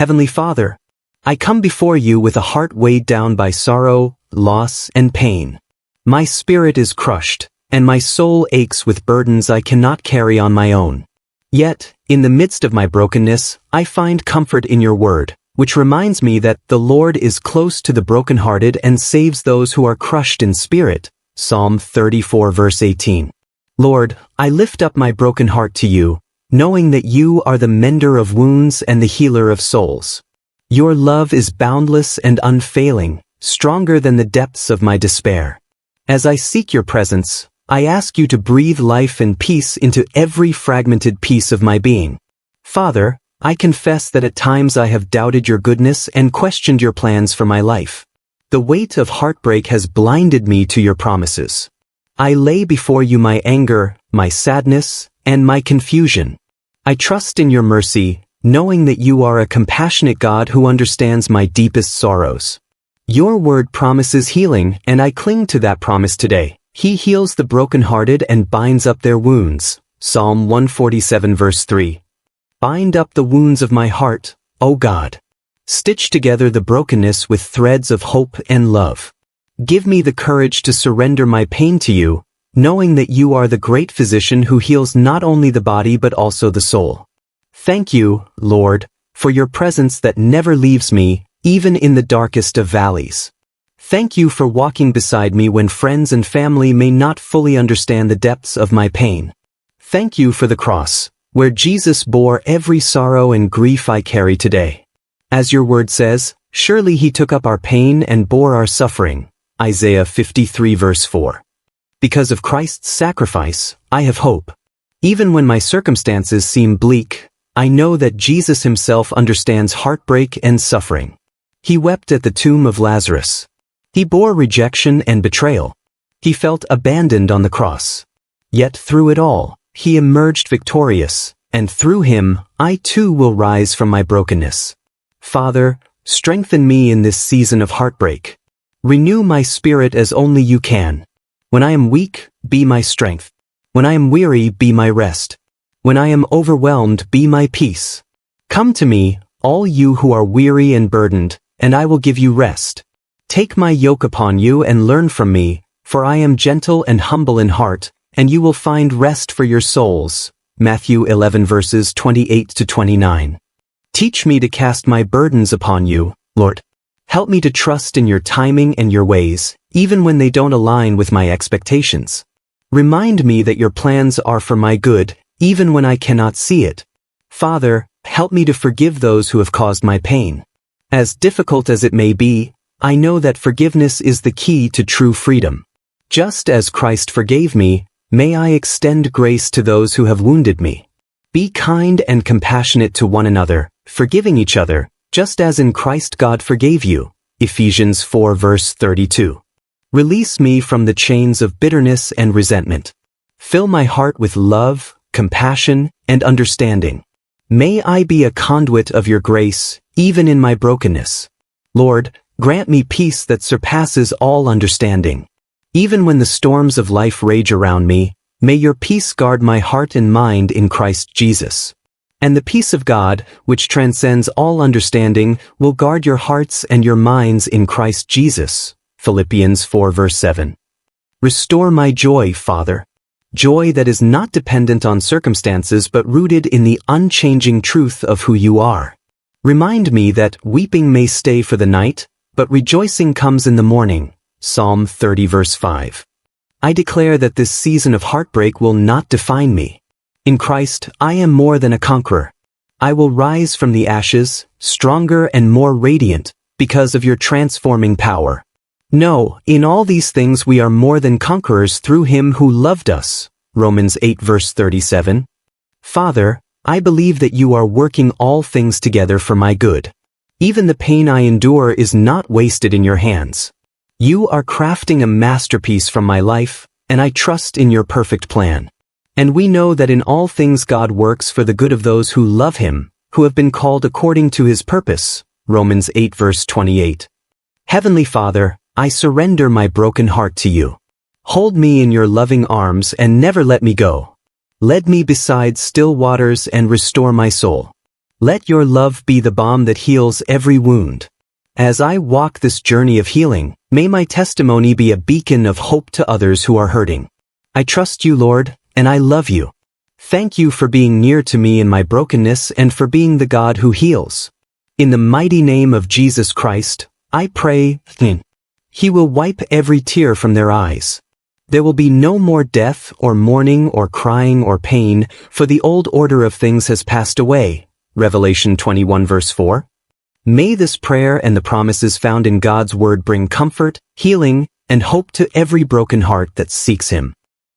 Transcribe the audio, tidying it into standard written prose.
Heavenly Father, I come before you with a heart weighed down by sorrow, loss, and pain. My spirit is crushed, and my soul aches with burdens I cannot carry on my own. Yet, in the midst of my brokenness, I find comfort in your word, which reminds me that the Lord is close to the brokenhearted and saves those who are crushed in spirit. Psalm 34 verse 18. Lord, I lift up my broken heart to you, knowing that you are the mender of wounds and the healer of souls. Your love is boundless and unfailing, stronger than the depths of my despair. As I seek your presence, I ask you to breathe life and peace into every fragmented piece of my being. Father, I confess that at times I have doubted your goodness and questioned your plans for my life. The weight of heartbreak has blinded me to your promises. I lay before you my anger, my sadness, and my confusion. I trust in your mercy, knowing that you are a compassionate God who understands my deepest sorrows. Your word promises healing, and I cling to that promise today. He heals the brokenhearted and binds up their wounds. Psalm 147 verse 3. Bind up the wounds of my heart, O God. Stitch together the brokenness with threads of hope and love. Give me the courage to surrender my pain to you, knowing that you are the great physician who heals not only the body but also the soul. Thank you, Lord, for your presence that never leaves me, even in the darkest of valleys. Thank you for walking beside me when friends and family may not fully understand the depths of my pain. Thank you for the cross, where Jesus bore every sorrow and grief I carry today. As your word says, surely he took up our pain and bore our suffering. Isaiah 53 verse 4. Because of Christ's sacrifice, I have hope. Even when my circumstances seem bleak, I know that Jesus himself understands heartbreak and suffering. He wept at the tomb of Lazarus. He bore rejection and betrayal. He felt abandoned on the cross. Yet through it all, he emerged victorious, and through him, I too will rise from my brokenness. Father, strengthen me in this season of heartbreak. Renew my spirit as only you can. When I am weak, be my strength. When I am weary, be my rest. When I am overwhelmed, be my peace. Come to me, all you who are weary and burdened, and I will give you rest. Take my yoke upon you and learn from me, for I am gentle and humble in heart, and you will find rest for your souls. Matthew 11 verses 28 to 29. Teach me to cast my burdens upon you, Lord. Help me to trust in your timing and your ways, even when they don't align with my expectations. Remind me that your plans are for my good, even when I cannot see it. Father, help me to forgive those who have caused my pain. As difficult as it may be, I know that forgiveness is the key to true freedom. Just as Christ forgave me, may I extend grace to those who have wounded me. Be kind and compassionate to one another, forgiving each other, just as in Christ God forgave you. Ephesians 4 verse 32. Release me from the chains of bitterness and resentment. Fill my heart with love, compassion, and understanding. May I be a conduit of your grace, even in my brokenness. Lord, grant me peace that surpasses all understanding. Even when the storms of life rage around me, may your peace guard my heart and mind in Christ Jesus. And the peace of God, which transcends all understanding, will guard your hearts and your minds in Christ Jesus. Philippians 4 verse 7. Restore my joy, Father. Joy that is not dependent on circumstances but rooted in the unchanging truth of who you are. Remind me that weeping may stay for the night, but rejoicing comes in the morning. Psalm 30 verse 5. I declare that this season of heartbreak will not define me. In Christ, I am more than a conqueror. I will rise from the ashes, stronger and more radiant, because of your transforming power. No, in all these things we are more than conquerors through him who loved us. Romans 8 verse 37. Father, I believe that you are working all things together for my good. Even the pain I endure is not wasted in your hands. You are crafting a masterpiece from my life, and I trust in your perfect plan. And we know that in all things God works for the good of those who love him, who have been called according to his purpose. Romans 8 verse 28. Heavenly Father, I surrender my broken heart to you. Hold me in your loving arms and never let me go. Lead me beside still waters and restore my soul. Let your love be the balm that heals every wound. As I walk this journey of healing, may my testimony be a beacon of hope to others who are hurting. I trust you, Lord, and I love you. Thank you for being near to me in my brokenness and for being the God who heals. In the mighty name of Jesus Christ, I pray, He will wipe every tear from their eyes. There will be no more death or mourning or crying or pain, for the old order of things has passed away. Revelation 21 verse 4. May this prayer and the promises found in God's Word bring comfort, healing, and hope to every broken heart that seeks Him.